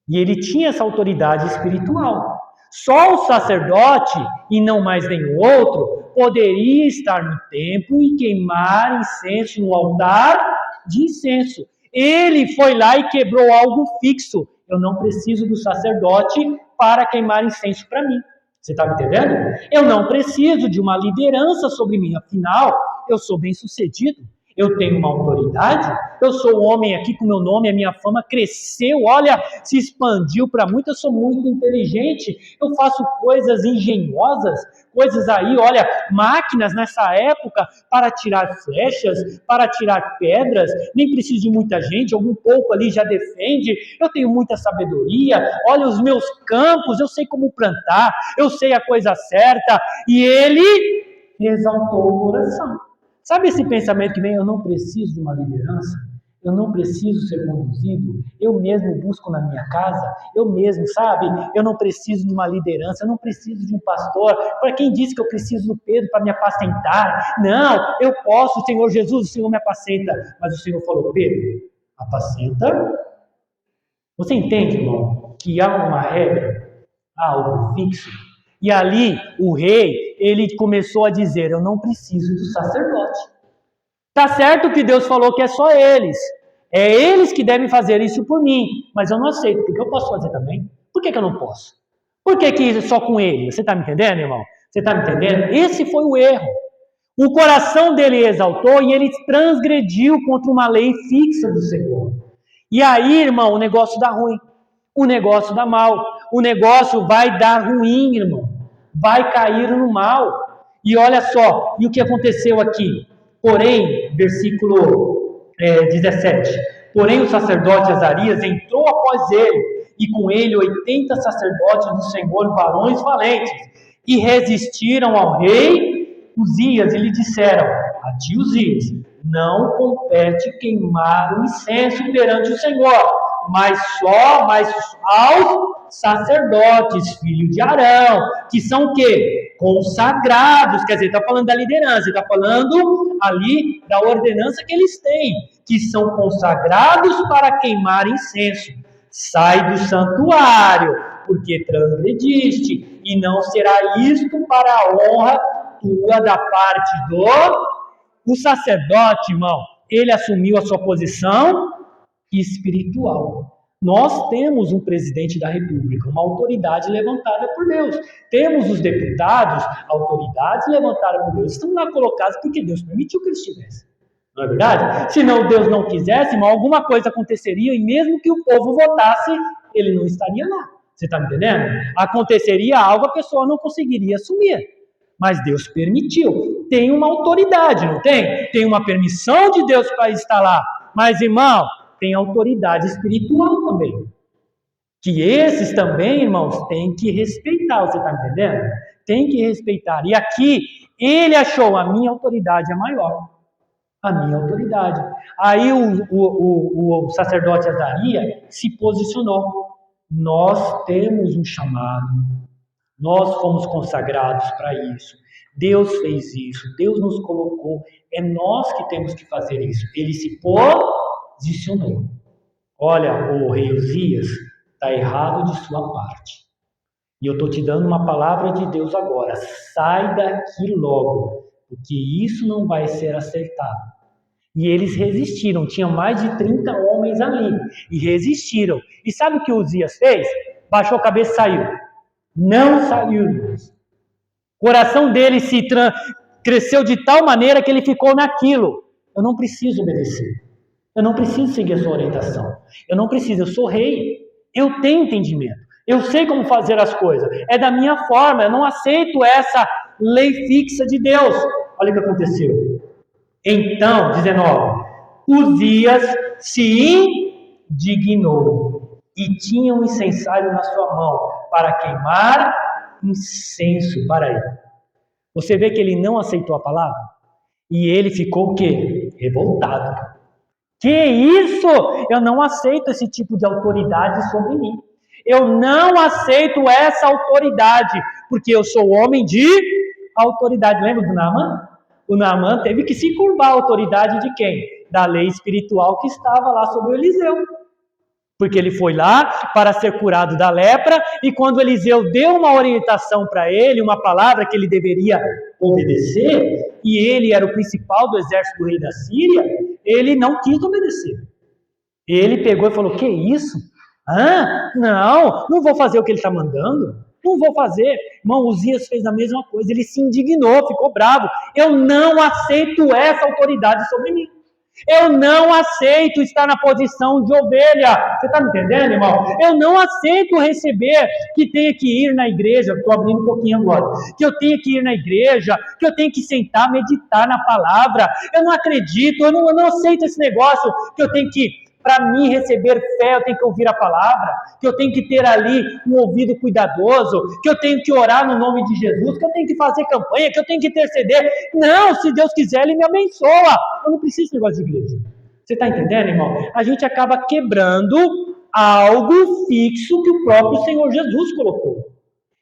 E ele tinha essa autoridade espiritual. Só o sacerdote, e não mais nenhum outro, poderia estar no templo e queimar incenso no altar de incenso. Ele foi lá e quebrou algo fixo. Eu não preciso do sacerdote para queimar incenso para mim. Você está me entendendo? Eu não preciso de uma liderança sobre mim. Afinal, eu sou bem-sucedido. Eu tenho uma autoridade. Eu sou o homem aqui com meu nome, a minha fama cresceu. Olha, se expandiu para muito. Eu sou muito inteligente. Eu faço coisas engenhosas. Coisas aí, olha, máquinas nessa época para tirar flechas, para tirar pedras. Nem preciso de muita gente. Algum pouco ali já defende. Eu tenho muita sabedoria. Olha os meus campos. Eu sei como plantar. Eu sei a coisa certa. E ele exaltou o coração. Sabe esse pensamento que vem, eu não preciso de uma liderança, eu não preciso ser conduzido, eu mesmo busco na minha casa, eu mesmo, sabe, eu não preciso de uma liderança, eu não preciso de um pastor, para quem disse que eu preciso do Pedro para me apacentar, não, eu posso, Senhor Jesus, o Senhor me apacenta, mas o Senhor falou, Pedro, apacenta, você entende, irmão, que há uma regra, há algo fixo, e ali o rei, ele começou a dizer, eu não preciso do sacerdote. Tá certo que Deus falou que é só eles. É eles que devem fazer isso por mim. Mas eu não aceito, porque eu posso fazer também. Por que eu não posso? Por que só com ele? Você está me entendendo, irmão? Você está me entendendo? Esse foi o erro. O coração dele exaltou e ele transgrediu contra uma lei fixa do Senhor. E aí, irmão, o negócio dá ruim. O negócio dá mal. O negócio vai dar ruim, irmão. Vai cair no mal. E olha só, e o que aconteceu aqui? Porém, versículo 17. Porém, o sacerdote Azarias entrou após ele, e com ele 80 sacerdotes do Senhor, varões valentes, e resistiram ao rei Uzias, e lhe disseram: a ti, Uzias, não compete queimar o incenso perante o Senhor, mas aos sacerdotes, filho de Arão, que são o quê? Consagrados, quer dizer, está falando da liderança, está falando ali da ordenança que eles têm, que são consagrados para queimar incenso. Sai do santuário, porque transgrediste, e não será isto para a honra tua da parte o sacerdote, irmão, ele assumiu a sua posição espiritual. Nós temos um presidente da República, uma autoridade levantada por Deus. Temos os deputados, autoridades levantadas por Deus. Estão lá colocados porque Deus permitiu que eles estivessem. Não é verdade? Se não, Deus não quisesse, irmão, alguma coisa aconteceria e mesmo que o povo votasse, ele não estaria lá. Você está me entendendo? Aconteceria algo, a pessoa não conseguiria assumir. Mas Deus permitiu. Tem uma autoridade, não tem? Tem uma permissão de Deus para estar lá. Mas, irmão, tem autoridade espiritual também. Que esses também, irmãos, tem que respeitar. Você está entendendo? Tem que respeitar. E aqui, ele achou a minha autoridade é maior. A minha autoridade. Aí o sacerdote Azarias se posicionou. Nós temos um chamado. Nós fomos consagrados para isso. Deus fez isso. Deus nos colocou. É nós que temos que fazer isso. Ele se posicionou. Olha, o rei Uzias está errado de sua parte. E eu estou te dando uma palavra de Deus agora. Sai daqui logo, porque isso não vai ser acertado. E eles resistiram. Tinha mais de 30 homens ali. E resistiram. E sabe o que Uzias fez? Baixou a cabeça e saiu. Não saiu, irmãos. O coração dele cresceu de tal maneira que ele ficou naquilo. Eu não preciso obedecer. Eu não preciso seguir a sua orientação. Eu não preciso, eu sou rei. Eu tenho entendimento. Eu sei como fazer as coisas. É da minha forma. Eu não aceito essa lei fixa de Deus. Olha o que aconteceu. Então, 19. Uzias se indignou e tinha um incensário na sua mão para queimar incenso para ele. Você vê que ele não aceitou a palavra? E ele ficou o quê? Revoltado. Que isso? Eu não aceito esse tipo de autoridade sobre mim. Eu não aceito essa autoridade, porque eu sou homem de autoridade. Lembra do Naamã? O Naamã teve que se curvar à autoridade de quem? Da lei espiritual que estava lá sobre o Eliseu. Porque ele foi lá para ser curado da lepra, e quando Eliseu deu uma orientação para ele, uma palavra que ele deveria obedecer, e ele era o principal do exército do rei da Síria, ele não quis obedecer. Ele pegou e falou: que isso? Não vou fazer o que ele está mandando. Não vou fazer. Irmão, Uzias fez a mesma coisa, ele se indignou, ficou bravo. Eu não aceito essa autoridade sobre mim. Eu não aceito estar na posição de ovelha. Você está me entendendo, irmão? Eu não aceito receber que tenha que ir na igreja. Estou abrindo um pouquinho agora. Que eu tenha que ir na igreja, que eu tenha que sentar, meditar na palavra. Eu não acredito, eu não aceito esse negócio que eu tenho que... Para mim receber fé, eu tenho que ouvir a palavra, que eu tenho que ter ali um ouvido cuidadoso, que eu tenho que orar no nome de Jesus, que eu tenho que fazer campanha, que eu tenho que interceder. Não, se Deus quiser, Ele me abençoa. Eu não preciso de negócio de igreja. Você está entendendo, irmão? A gente acaba quebrando algo fixo que o próprio Senhor Jesus colocou.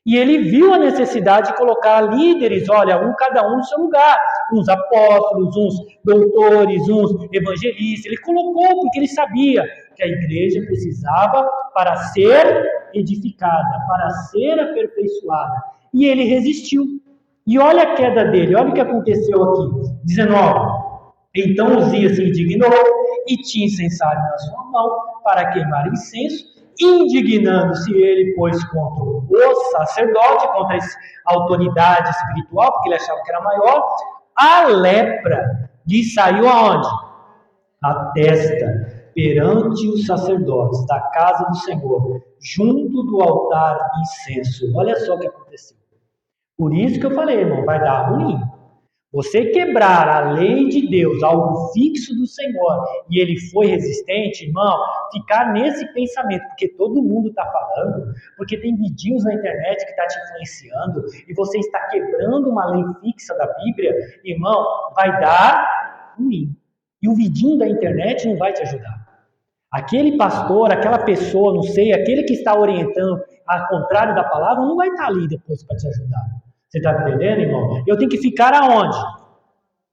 E ele viu a necessidade de colocar líderes, olha, cada um no seu lugar. Uns apóstolos, uns doutores, uns evangelistas. Ele colocou porque ele sabia que a igreja precisava para ser edificada, para ser aperfeiçoada. E ele resistiu. E olha a queda dele, olha o que aconteceu aqui. 19. Então Uzias se indignou e tinha incensário na sua mão para queimar incenso, indignando-se ele, pois, contra o sacerdote, contra a autoridade espiritual, porque ele achava que era maior, a lepra lhe saiu aonde? A testa. perante os sacerdotes da casa do Senhor, junto do altar de incenso. Olha só o que aconteceu. Por isso que eu falei, irmão, vai dar ruim. Você quebrar a lei de Deus, algo fixo do Senhor, e ele foi resistente, irmão, ficar nesse pensamento, porque todo mundo está falando, porque tem vídeos na internet que está te influenciando, e você está quebrando uma lei fixa da Bíblia, irmão, vai dar ruim. E o vidinho da internet não vai te ajudar. Aquele pastor, aquela pessoa, não sei, aquele que está orientando ao contrário da palavra, não vai estar ali depois para te ajudar. Você está entendendo, irmão? Eu tenho que ficar aonde?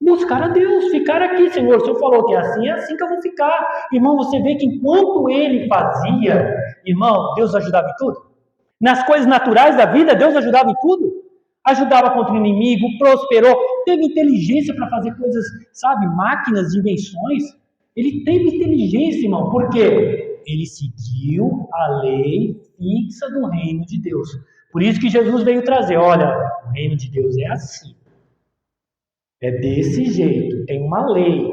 Buscar a Deus, ficar aqui, Senhor. O Senhor falou que é assim que eu vou ficar. Irmão, você vê que enquanto ele fazia, irmão, Deus ajudava em tudo. Nas coisas naturais da vida, Deus ajudava em tudo. Ajudava contra o inimigo, prosperou, teve inteligência para fazer coisas, sabe, máquinas de invenções. Ele teve inteligência, irmão, por quê? Ele seguiu a lei fixa do reino de Deus. Por isso que Jesus veio trazer, olha, o reino de Deus é assim. É desse jeito, tem uma lei.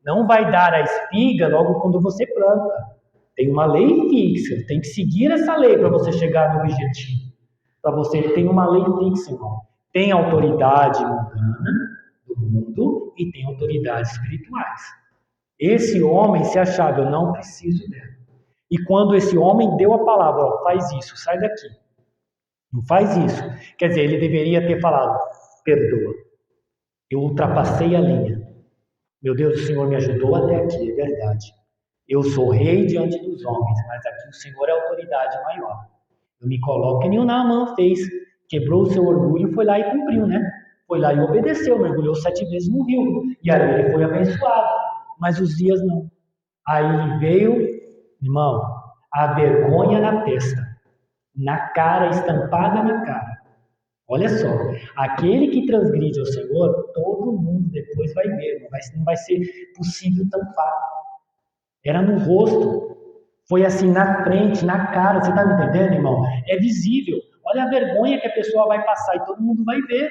Não vai dar a espiga logo quando você planta. Tem uma lei fixa, tem que seguir essa lei para você chegar no objetivo. Para você, tem uma lei fixa, irmão. Tem autoridade mundana do mundo e tem autoridades espirituais. Esse homem se achava, eu não preciso dela. E quando esse homem deu a palavra, ó, faz isso, sai daqui. Não faz isso. Quer dizer, ele deveria ter falado, perdoa. Eu ultrapassei a linha. Meu Deus, o Senhor me ajudou até aqui, é verdade. Eu sou rei diante dos homens, mas aqui o Senhor é a autoridade maior. Eu me coloco que nem o Naamã fez. Quebrou o seu orgulho, foi lá e cumpriu, né? Foi lá e obedeceu, mergulhou 7 vezes no rio. E aí ele foi abençoado. Mas os dias não. Aí veio, irmão, a vergonha na testa, na cara, estampada na cara. Olha só, aquele que transgride ao Senhor, todo mundo depois vai ver, não vai ser possível tampar. Era no rosto, foi assim na frente, na cara, você está me entendendo, irmão? É visível. Olha a vergonha que a pessoa vai passar e todo mundo vai ver.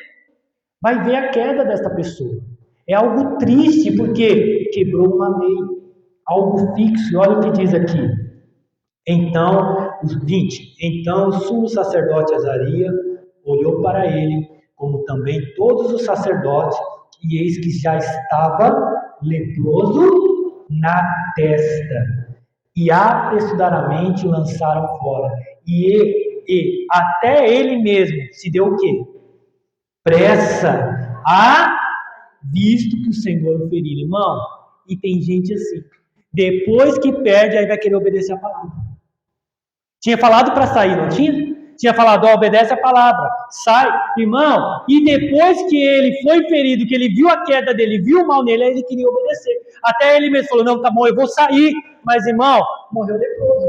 Vai ver a queda dessa pessoa. É algo triste porque quebrou uma lei, algo fixo. Olha o que diz aqui. Então, os 20. Então o sumo sacerdote Azaria olhou para ele, como também todos os sacerdotes, e eis que já estava leproso na testa. E apressadamente o lançaram fora. E até ele mesmo se deu o quê? Pressa a visto que o Senhor o feriu. Irmão, e tem gente assim. Depois que perde, aí vai querer obedecer a palavra. Tinha falado para sair, não tinha? Tinha falado, ó, obedece a palavra, sai, irmão. E depois que ele foi ferido, que ele viu a queda dele, viu o mal nele, aí ele queria obedecer. Até ele mesmo falou, não, tá bom, eu vou sair. Mas, irmão, morreu leproso.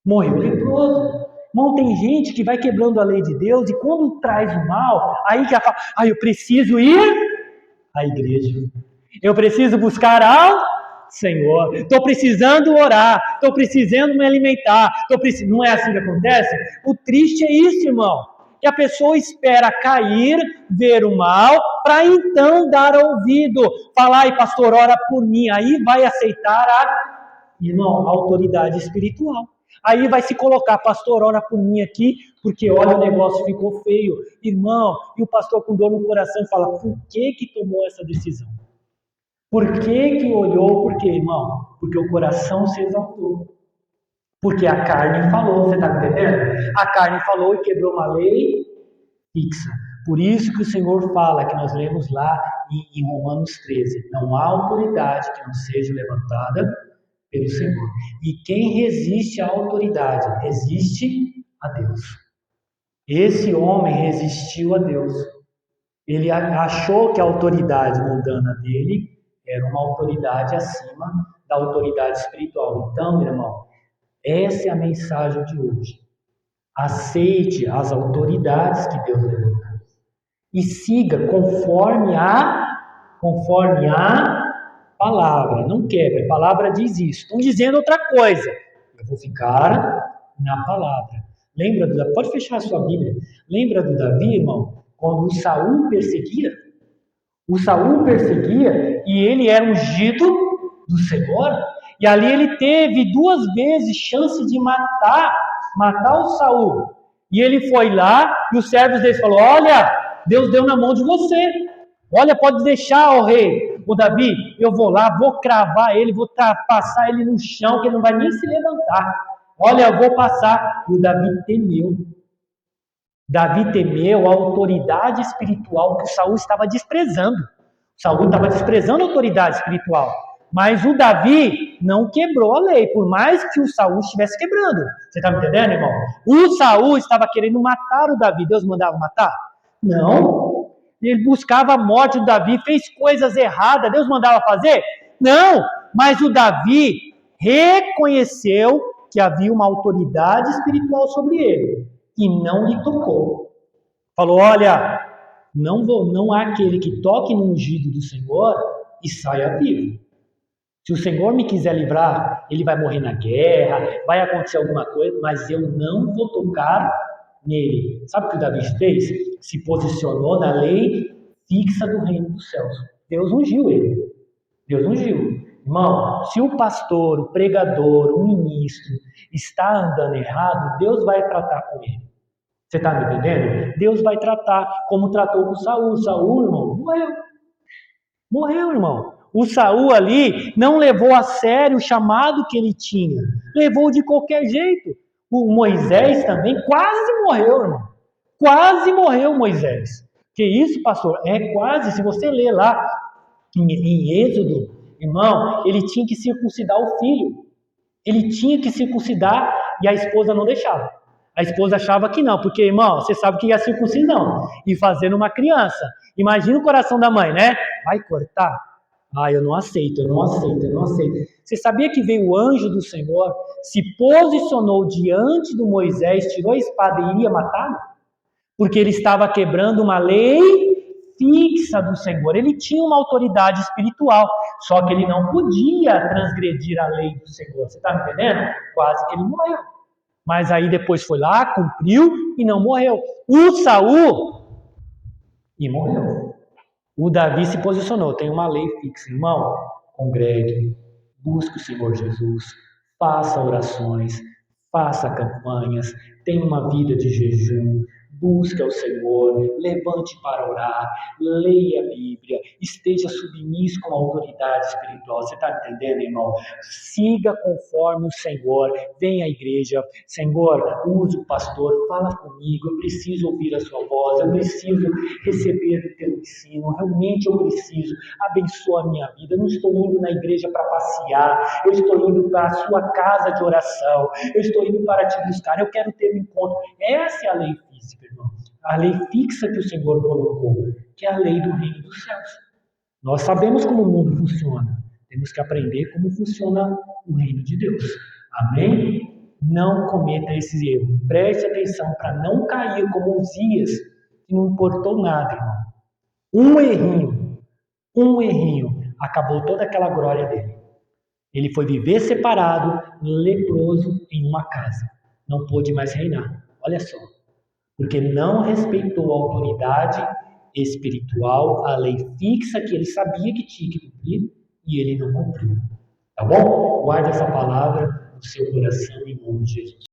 Morreu leproso. Irmão, tem gente que vai quebrando a lei de Deus e quando traz o mal, aí que ela fala, eu preciso ir à igreja. Eu preciso buscar ao Senhor, estou precisando orar, estou precisando me alimentar, não é assim que acontece? O triste é isso, irmão, que a pessoa espera cair, ver o mal, para então dar ouvido, falar, ai pastor, ora por mim, aí vai aceitar irmão, a autoridade espiritual. Aí vai se colocar, pastor, ora por mim aqui, porque olha, o negócio ficou feio. Irmão, e o pastor com dor no coração fala, por que tomou essa decisão? Por que olhou? Por quê, irmão? Porque o coração se exaltou. Porque a carne falou, você está entendendo? A carne falou e quebrou uma lei fixa. Por isso que o Senhor fala, que nós lemos lá em Romanos 13, não há autoridade que não seja levantada pelo Senhor. E quem resiste à autoridade, resiste a Deus. Esse homem resistiu a Deus. Ele achou que a autoridade mundana dele era uma autoridade acima da autoridade espiritual. Então, meu irmão, essa é a mensagem de hoje. Aceite as autoridades que Deus levantou e siga conforme a palavra. Não quebre, a palavra diz isso. Estão dizendo outra coisa. Eu vou ficar na palavra. Lembra do Davi? Pode fechar a sua Bíblia. Lembra do Davi, irmão? Quando o Saul perseguia? O Saul perseguia e ele era ungido do Senhor. E ali ele teve 2 vezes chance de matar o Saul. E ele foi lá e os servos dele falaram: olha, Deus deu na mão de você. Olha, pode deixar, ó rei, o Davi, eu vou lá, vou cravar ele, vou passar ele no chão, que ele não vai nem se levantar. Olha, eu vou passar. E o Davi temeu. Davi temeu a autoridade espiritual que o Saul estava desprezando. Saul estava desprezando a autoridade espiritual. Mas o Davi não quebrou a lei, por mais que o Saul estivesse quebrando. Você está me entendendo, irmão? O Saul estava querendo matar o Davi. Deus mandava matar? Não. Ele buscava a morte do Davi, fez coisas erradas. Deus mandava fazer? Não. Mas o Davi reconheceu que havia uma autoridade espiritual sobre ele e não lhe tocou. Falou: olha, não há aquele que toque no ungido do Senhor e saia vivo. Se o Senhor me quiser livrar, ele vai morrer na guerra, vai acontecer alguma coisa, mas eu não vou tocar nele. Sabe o que o Davi fez? Se posicionou na lei fixa do reino dos céus. Deus ungiu ele. Deus ungiu. Irmão, se o pastor, o pregador, o ministro está andando errado, Deus vai tratar com ele. Você está me entendendo? Deus vai tratar como tratou com Saul. Saul, irmão, morreu. Morreu, irmão. O Saul ali não levou a sério o chamado que ele tinha. Levou de qualquer jeito. O Moisés também quase morreu, irmão. Quase morreu Moisés. Que isso, pastor? É quase. Se você ler lá em Êxodo, irmão, ele tinha que circuncidar o filho. Ele tinha que circuncidar e a esposa não deixava. A esposa achava que não, porque, irmão, você sabe que é a circuncisão e fazendo uma criança. Imagina o coração da mãe, né? Vai cortar? Ah, eu não aceito, eu não aceito, eu não aceito. Você sabia que veio o anjo do Senhor, se posicionou diante do Moisés, tirou a espada e iria matá-lo? Porque ele estava quebrando uma lei fixa do Senhor. Ele tinha uma autoridade espiritual, só que ele não podia transgredir a lei do Senhor. Você está me entendendo? Quase que ele morreu. Mas aí depois foi lá, cumpriu e não morreu. O Saul e morreu. O Davi se posicionou, tem uma lei fixa. Irmão, congregue, busque o Senhor Jesus, faça orações, faça campanhas, tenha uma vida de jejum, busque ao Senhor, levante para orar, leia a Bíblia, esteja submisso com a autoridade espiritual. Você está entendendo, irmão? Siga conforme o Senhor, venha à igreja. Senhor, use o pastor, fala comigo, eu preciso ouvir a sua voz, eu preciso receber o teu ensino, realmente eu preciso, abençoa a minha vida. Eu não estou indo na igreja para passear, eu estou indo para a sua casa de oração, eu estou indo para te buscar, eu quero ter um encontro. Essa é a lei física, irmão. A lei fixa que o Senhor colocou, que é a lei do reino dos céus. Nós sabemos como o mundo funciona, temos que aprender como funciona o reino de Deus. Amém? Não cometa esse erro. Preste atenção para não cair como Uzias, que não importou nada, irmão. Um errinho, acabou toda aquela glória dele. Ele foi viver separado, leproso, em uma casa. Não pôde mais reinar. Olha só. Porque não respeitou a autoridade espiritual, a lei fixa que ele sabia que tinha que cumprir, e ele não cumpriu. Tá bom? Guarde essa palavra no seu coração em nome de Jesus.